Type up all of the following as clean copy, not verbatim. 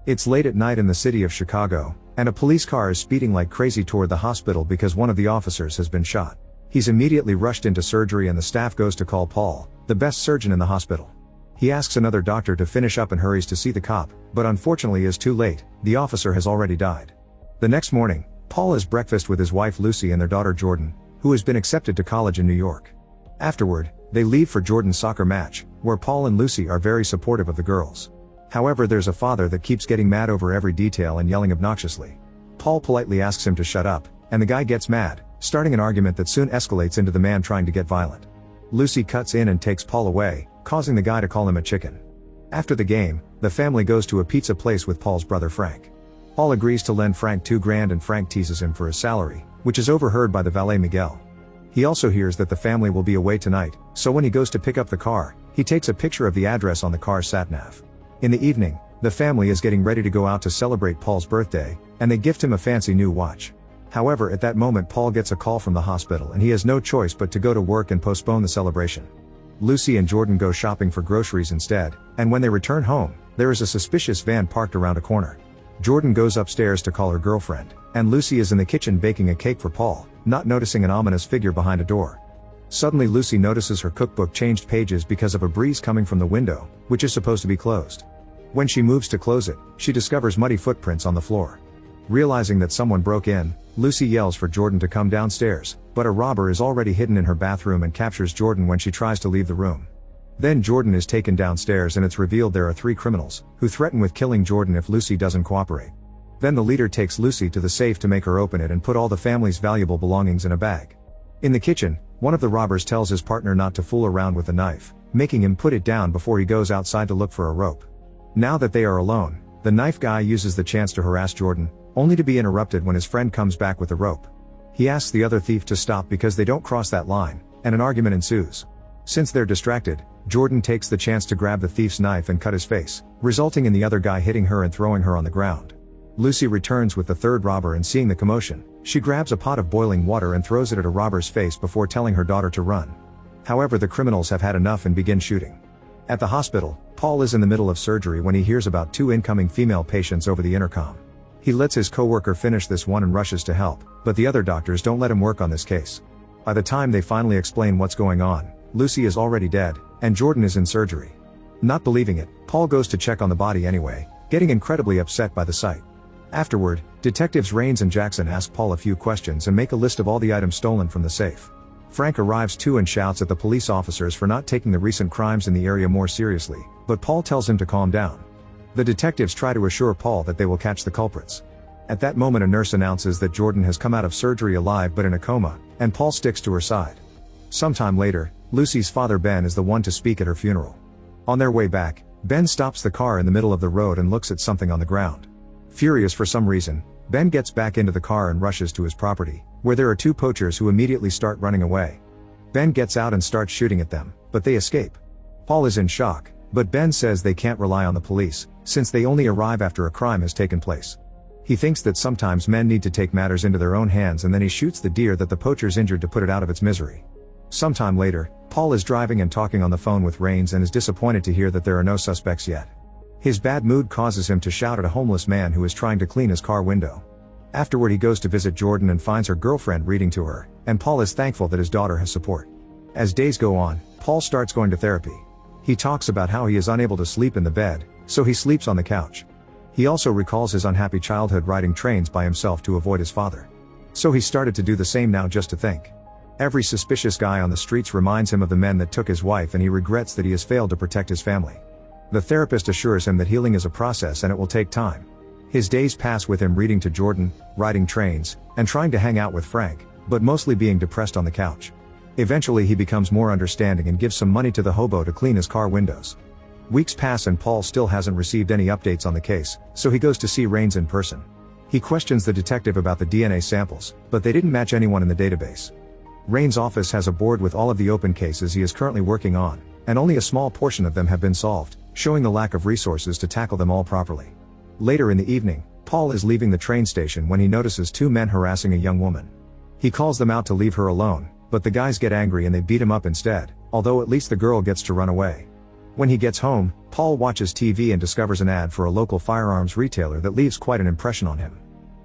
It's late at night in the city of Chicago, and a police car is speeding like crazy toward the hospital because one of the officers has been shot. He's immediately rushed into surgery and the staff goes to call Paul, the best surgeon in the hospital. He asks another doctor to finish up and hurries to see the cop, but unfortunately is too late, the officer has already died. The next morning, Paul has breakfast with his wife Lucy and their daughter Jordan, who has been accepted to college in New York. Afterward, they leave for Jordan's soccer match, where Paul and Lucy are very supportive of the girls. However, there's a father that keeps getting mad over every detail and yelling obnoxiously. Paul politely asks him to shut up, and the guy gets mad, starting an argument that soon escalates into the man trying to get violent. Lucy cuts in and takes Paul away, causing the guy to call him a chicken. After the game, the family goes to a pizza place with Paul's brother Frank. Paul agrees to lend Frank $2,000 and Frank teases him for his salary, which is overheard by the valet Miguel. He also hears that the family will be away tonight, so when he goes to pick up the car, he takes a picture of the address on the car's sat-nav. In the evening, the family is getting ready to go out to celebrate Paul's birthday, and they gift him a fancy new watch. However, at that moment Paul gets a call from the hospital and he has no choice but to go to work and postpone the celebration. Lucy and Jordan go shopping for groceries instead, and when they return home, there is a suspicious van parked around a corner. Jordan goes upstairs to call her girlfriend, and Lucy is in the kitchen baking a cake for Paul, not noticing an ominous figure behind a door. Suddenly Lucy notices her cookbook changed pages because of a breeze coming from the window, which is supposed to be closed. When she moves to close it, she discovers muddy footprints on the floor. Realizing that someone broke in, Lucy yells for Jordan to come downstairs, but a robber is already hidden in her bathroom and captures Jordan when she tries to leave the room. Then Jordan is taken downstairs and it's revealed there are 3 criminals, who threaten with killing Jordan if Lucy doesn't cooperate. Then the leader takes Lucy to the safe to make her open it and put all the family's valuable belongings in a bag. In the kitchen, one of the robbers tells his partner not to fool around with the knife, making him put it down before he goes outside to look for a rope. Now that they are alone, the knife guy uses the chance to harass Jordan, only to be interrupted when his friend comes back with the rope. He asks the other thief to stop because they don't cross that line, and an argument ensues. Since they're distracted, Jordan takes the chance to grab the thief's knife and cut his face, resulting in the other guy hitting her and throwing her on the ground. Lucy returns with the third robber and seeing the commotion, she grabs a pot of boiling water and throws it at a robber's face before telling her daughter to run. However, the criminals have had enough and begin shooting. At the hospital, Paul is in the middle of surgery when he hears about 2 incoming female patients over the intercom. He lets his coworker finish this one and rushes to help, but the other doctors don't let him work on this case. By the time they finally explain what's going on, Lucy is already dead, and Jordan is in surgery. Not believing it, Paul goes to check on the body anyway, getting incredibly upset by the sight. Afterward, detectives Rains and Jackson ask Paul a few questions and make a list of all the items stolen from the safe. Frank arrives too and shouts at the police officers for not taking the recent crimes in the area more seriously, but Paul tells him to calm down. The detectives try to assure Paul that they will catch the culprits. At that moment a nurse announces that Jordan has come out of surgery alive but in a coma, and Paul sticks to her side. Sometime later, Lucy's father Ben is the one to speak at her funeral. On their way back, Ben stops the car in the middle of the road and looks at something on the ground. Furious for some reason, Ben gets back into the car and rushes to his property, where there are 2 poachers who immediately start running away. Ben gets out and starts shooting at them, but they escape. Paul is in shock, but Ben says they can't rely on the police, since they only arrive after a crime has taken place. He thinks that sometimes men need to take matters into their own hands, and then he shoots the deer that the poachers injured to put it out of its misery. Sometime later, Paul is driving and talking on the phone with Rains and is disappointed to hear that there are no suspects yet. His bad mood causes him to shout at a homeless man who is trying to clean his car window. Afterward he goes to visit Jordan and finds her girlfriend reading to her, and Paul is thankful that his daughter has support. As days go on, Paul starts going to therapy. He talks about how he is unable to sleep in the bed, so he sleeps on the couch. He also recalls his unhappy childhood riding trains by himself to avoid his father. So he started to do the same now just to think. Every suspicious guy on the streets reminds him of the men that took his wife, and he regrets that he has failed to protect his family. The therapist assures him that healing is a process and it will take time. His days pass with him reading to Jordan, riding trains, and trying to hang out with Frank, but mostly being depressed on the couch. Eventually he becomes more understanding and gives some money to the hobo to clean his car windows. Weeks pass and Paul still hasn't received any updates on the case, so he goes to see Rains in person. He questions the detective about the DNA samples, but they didn't match anyone in the database. Rains' office has a board with all of the open cases he is currently working on, and only a small portion of them have been solved, showing the lack of resources to tackle them all properly. Later in the evening, Paul is leaving the train station when he notices 2 men harassing a young woman. He calls them out to leave her alone, but the guys get angry and they beat him up instead, although at least the girl gets to run away. When he gets home, Paul watches TV and discovers an ad for a local firearms retailer that leaves quite an impression on him.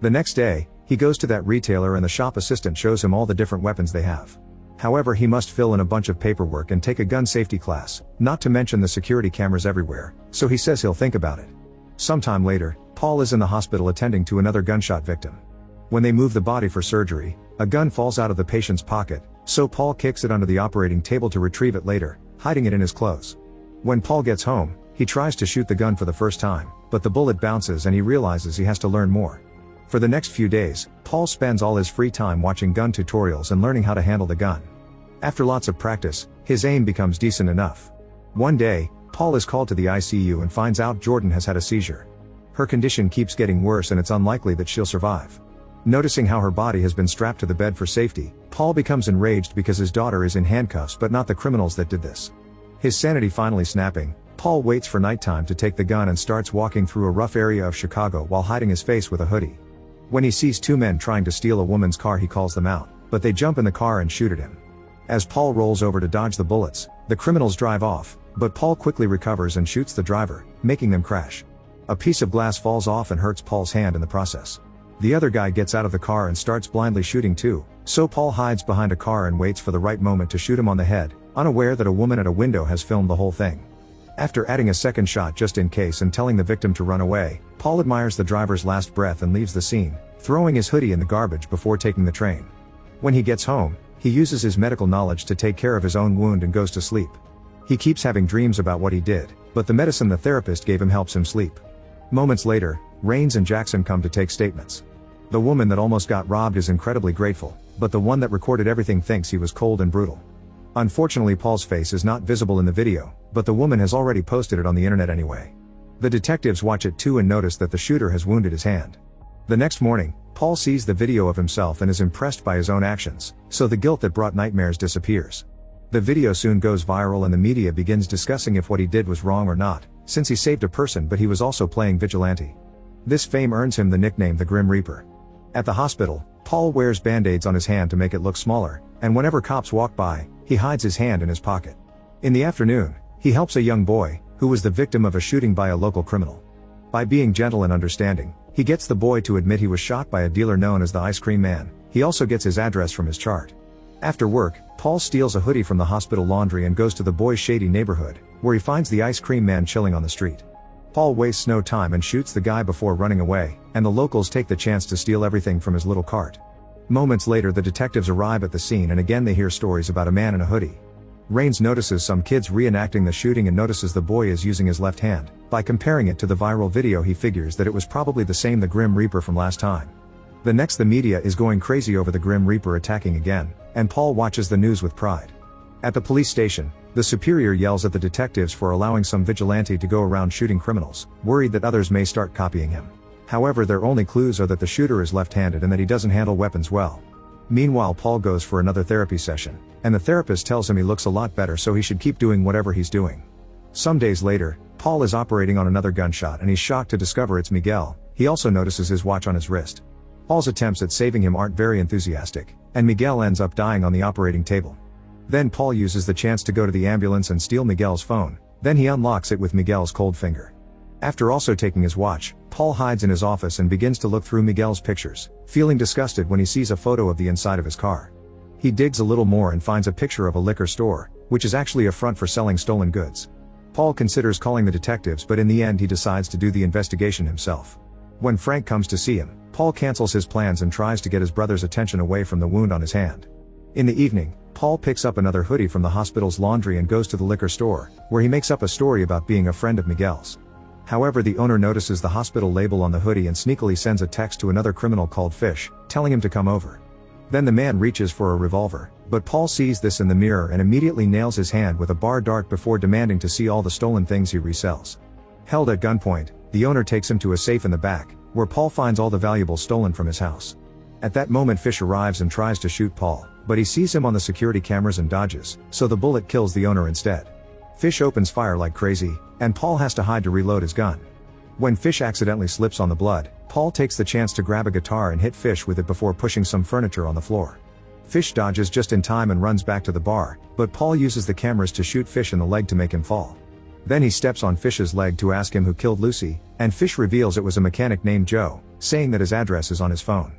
The next day, he goes to that retailer and the shop assistant shows him all the different weapons they have. However, he must fill in a bunch of paperwork and take a gun safety class, not to mention the security cameras everywhere, so he says he'll think about it. Sometime later, Paul is in the hospital attending to another gunshot victim. When they move the body for surgery, a gun falls out of the patient's pocket, so Paul kicks it under the operating table to retrieve it later, hiding it in his clothes. When Paul gets home, he tries to shoot the gun for the first time, but the bullet bounces and he realizes he has to learn more. For the next few days, Paul spends all his free time watching gun tutorials and learning how to handle the gun. After lots of practice, his aim becomes decent enough. One day, Paul is called to the ICU and finds out Jordan has had a seizure. Her condition keeps getting worse and it's unlikely that she'll survive. Noticing how her body has been strapped to the bed for safety, Paul becomes enraged because his daughter is in handcuffs but not the criminals that did this. His sanity finally snapping, Paul waits for nighttime to take the gun and starts walking through a rough area of Chicago while hiding his face with a hoodie. When he sees two men trying to steal a woman's car, he calls them out, but they jump in the car and shoot at him. As Paul rolls over to dodge the bullets, the criminals drive off, but Paul quickly recovers and shoots the driver, making them crash. A piece of glass falls off and hurts Paul's hand in the process. The other guy gets out of the car and starts blindly shooting too, so Paul hides behind a car and waits for the right moment to shoot him on the head, unaware that a woman at a window has filmed the whole thing. After adding a second shot just in case and telling the victim to run away, Paul admires the driver's last breath and leaves the scene, throwing his hoodie in the garbage before taking the train. When he gets home, he uses his medical knowledge to take care of his own wound and goes to sleep. He keeps having dreams about what he did, but the medicine the therapist gave him helps him sleep. Moments later, Rains and Jackson come to take statements. The woman that almost got robbed is incredibly grateful, but the one that recorded everything thinks he was cold and brutal. Unfortunately, Paul's face is not visible in the video, but the woman has already posted it on the internet anyway. The detectives watch it too and notice that the shooter has wounded his hand. The next morning, Paul sees the video of himself and is impressed by his own actions, so the guilt that brought nightmares disappears. The video soon goes viral and the media begins discussing if what he did was wrong or not, since he saved a person but he was also playing vigilante. This fame earns him the nickname the Grim Reaper. At the hospital, Paul wears band-aids on his hand to make it look smaller, and whenever cops walk by, he hides his hand in his pocket. In the afternoon, he helps a young boy, who was the victim of a shooting by a local criminal. By being gentle and understanding, he gets the boy to admit he was shot by a dealer known as the Ice Cream Man. He also gets his address from his chart. After work, Paul steals a hoodie from the hospital laundry and goes to the boy's shady neighborhood, where he finds the Ice Cream Man chilling on the street. Paul wastes no time and shoots the guy before running away, and the locals take the chance to steal everything from his little cart. Moments later, the detectives arrive at the scene and again they hear stories about a man in a hoodie. Rains notices some kids reenacting the shooting and notices the boy is using his left hand. By comparing it to the viral video, he figures that it was probably the same the Grim Reaper from last time. The next, the media is going crazy over the Grim Reaper attacking again, and Paul watches the news with pride. At the police station, the superior yells at the detectives for allowing some vigilante to go around shooting criminals, worried that others may start copying him. However, their only clues are that the shooter is left-handed and that he doesn't handle weapons well. Meanwhile, Paul goes for another therapy session, and the therapist tells him he looks a lot better, so he should keep doing whatever he's doing. Some days later, Paul is operating on another gunshot and he's shocked to discover it's Miguel. He also notices his watch on his wrist. Paul's attempts at saving him aren't very enthusiastic, and Miguel ends up dying on the operating table. Then Paul uses the chance to go to the ambulance and steal Miguel's phone, then he unlocks it with Miguel's cold finger. After also taking his watch, Paul hides in his office and begins to look through Miguel's pictures, feeling disgusted when he sees a photo of the inside of his car. He digs a little more and finds a picture of a liquor store, which is actually a front for selling stolen goods. Paul considers calling the detectives, but in the end he decides to do the investigation himself. When Frank comes to see him, Paul cancels his plans and tries to get his brother's attention away from the wound on his hand. In the evening, Paul picks up another hoodie from the hospital's laundry and goes to the liquor store, where he makes up a story about being a friend of Miguel's. However, the owner notices the hospital label on the hoodie and sneakily sends a text to another criminal called Fish, telling him to come over. Then the man reaches for a revolver, but Paul sees this in the mirror and immediately nails his hand with a bar dart before demanding to see all the stolen things he resells. Held at gunpoint, the owner takes him to a safe in the back, where Paul finds all the valuables stolen from his house. At that moment, Fish arrives and tries to shoot Paul, but he sees him on the security cameras and dodges, so the bullet kills the owner instead. Fish opens fire like crazy, and Paul has to hide to reload his gun. When Fish accidentally slips on the blood, Paul takes the chance to grab a guitar and hit Fish with it before pushing some furniture on the floor. Fish dodges just in time and runs back to the bar, but Paul uses the cameras to shoot Fish in the leg to make him fall. Then he steps on Fish's leg to ask him who killed Lucy, and Fish reveals it was a mechanic named Joe, saying that his address is on his phone.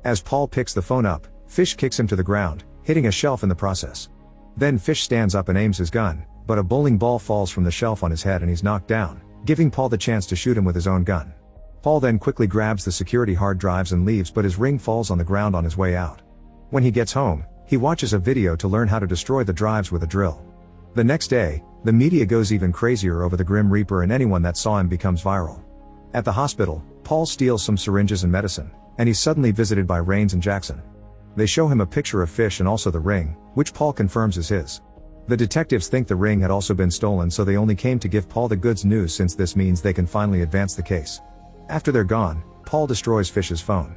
As Paul picks the phone up, Fish kicks him to the ground, hitting a shelf in the process. Then Fish stands up and aims his gun, but a bowling ball falls from the shelf on his head and he's knocked down, giving Paul the chance to shoot him with his own gun. Paul then quickly grabs the security hard drives and leaves, but his ring falls on the ground on his way out. When he gets home, he watches a video to learn how to destroy the drives with a drill. The next day, the media goes even crazier over the Grim Reaper, and anyone that saw him becomes viral. At the hospital, Paul steals some syringes and medicine, and he's suddenly visited by Rains and Jackson. They show him a picture of Fish and also the ring, which Paul confirms is his. The detectives think the ring had also been stolen, so they only came to give Paul the goods news, since this means they can finally advance the case. After they're gone, Paul destroys Fish's phone.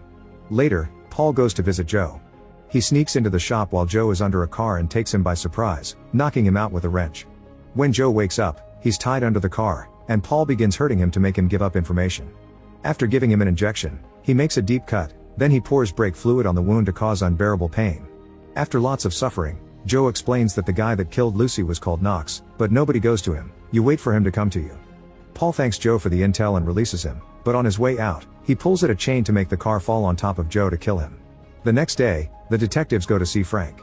Later, Paul goes to visit Joe. He sneaks into the shop while Joe is under a car and takes him by surprise, knocking him out with a wrench. When Joe wakes up, he's tied under the car, and Paul begins hurting him to make him give up information. After giving him an injection, he makes a deep cut, then he pours brake fluid on the wound to cause unbearable pain. After lots of suffering, Joe explains that the guy that killed Lucy was called Knox, but nobody goes to him. You wait for him to come to you. Paul thanks Joe for the intel and releases him, but on his way out, he pulls at a chain to make the car fall on top of Joe to kill him. The next day, the detectives go to see Frank.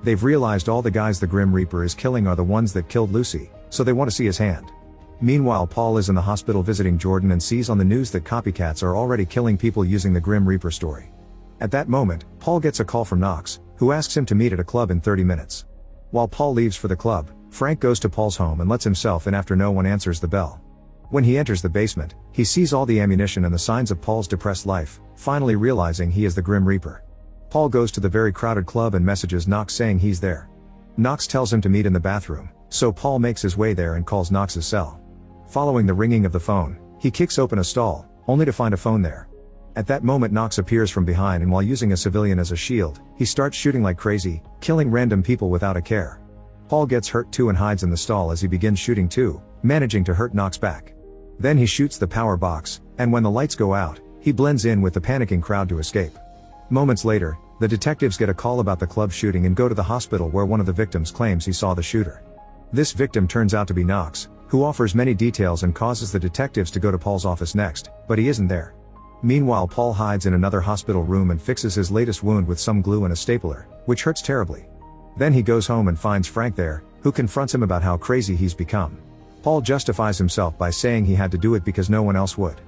They've realized all the guys the Grim Reaper is killing are the ones that killed Lucy, so they want to see his hand. Meanwhile, Paul is in the hospital visiting Jordan and sees on the news that copycats are already killing people using the Grim Reaper story. At that moment, Paul gets a call from Knox, who asks him to meet at a club in 30 minutes. While Paul leaves for the club, Frank goes to Paul's home and lets himself in after no one answers the bell. When he enters the basement, he sees all the ammunition and the signs of Paul's depressed life, finally realizing he is the Grim Reaper. Paul goes to the very crowded club and messages Knox saying he's there. Knox tells him to meet in the bathroom, so Paul makes his way there and calls Knox's cell. Following the ringing of the phone, he kicks open a stall, only to find a phone there. At that moment, Knox appears from behind, and while using a civilian as a shield, he starts shooting like crazy, killing random people without a care. Paul gets hurt too and hides in the stall as he begins shooting too, managing to hurt Knox back. Then he shoots the power box, and when the lights go out, he blends in with the panicking crowd to escape. Moments later, the detectives get a call about the club shooting and go to the hospital, where one of the victims claims he saw the shooter. This victim turns out to be Knox, who offers many details and causes the detectives to go to Paul's office next, but he isn't there. Meanwhile, Paul hides in another hospital room and fixes his latest wound with some glue and a stapler, which hurts terribly. Then he goes home and finds Frank there, who confronts him about how crazy he's become. Paul justifies himself by saying he had to do it because no one else would.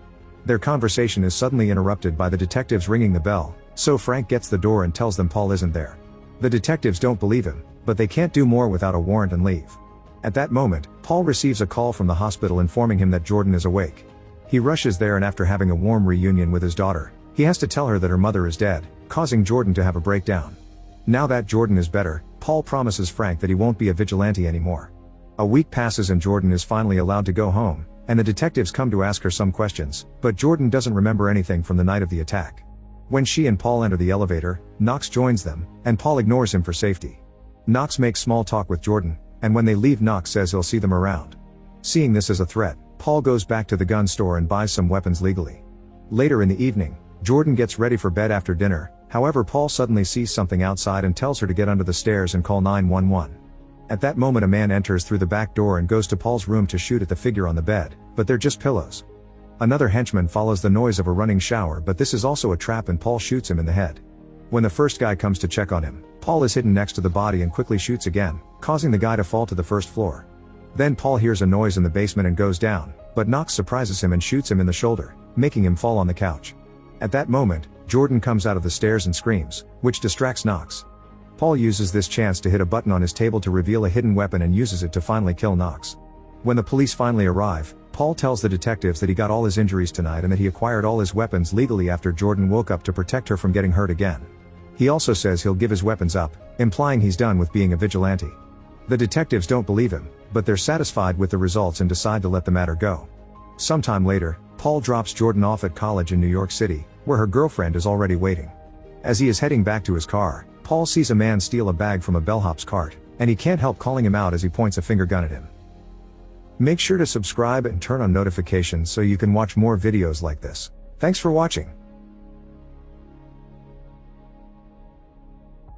Their conversation is suddenly interrupted by the detectives ringing the bell, so Frank gets the door and tells them Paul isn't there. The detectives don't believe him, but they can't do more without a warrant and leave. At that moment, Paul receives a call from the hospital informing him that Jordan is awake. He rushes there, and after having a warm reunion with his daughter, he has to tell her that her mother is dead, causing Jordan to have a breakdown. Now that Jordan is better, Paul promises Frank that he won't be a vigilante anymore. A week passes and Jordan is finally allowed to go home, and the detectives come to ask her some questions, but Jordan doesn't remember anything from the night of the attack. When she and Paul enter the elevator, Knox joins them, and Paul ignores him for safety. Knox makes small talk with Jordan, and when they leave, Knox says he'll see them around. Seeing this as a threat, Paul goes back to the gun store and buys some weapons legally. Later in the evening, Jordan gets ready for bed after dinner, however Paul suddenly sees something outside and tells her to get under the stairs and call 911. At that moment, a man enters through the back door and goes to Paul's room to shoot at the figure on the bed, but they're just pillows. Another henchman follows the noise of a running shower, but this is also a trap and Paul shoots him in the head. When the first guy comes to check on him, Paul is hidden next to the body and quickly shoots again, causing the guy to fall to the first floor. Then Paul hears a noise in the basement and goes down, but Knox surprises him and shoots him in the shoulder, making him fall on the couch. At that moment, Jordan comes out of the stairs and screams, which distracts Knox. Paul uses this chance to hit a button on his table to reveal a hidden weapon and uses it to finally kill Knox. When the police finally arrive, Paul tells the detectives that he got all his injuries tonight and that he acquired all his weapons legally after Jordan woke up to protect her from getting hurt again. He also says he'll give his weapons up, implying he's done with being a vigilante. The detectives don't believe him, but they're satisfied with the results and decide to let the matter go. Sometime later, Paul drops Jordan off at college in New York City, where her girlfriend is already waiting. As he is heading back to his car, Paul sees a man steal a bag from a bellhop's cart, and he can't help calling him out as he points a finger gun at him. Make sure to subscribe and turn on notifications so you can watch more videos like this. Thanks for watching.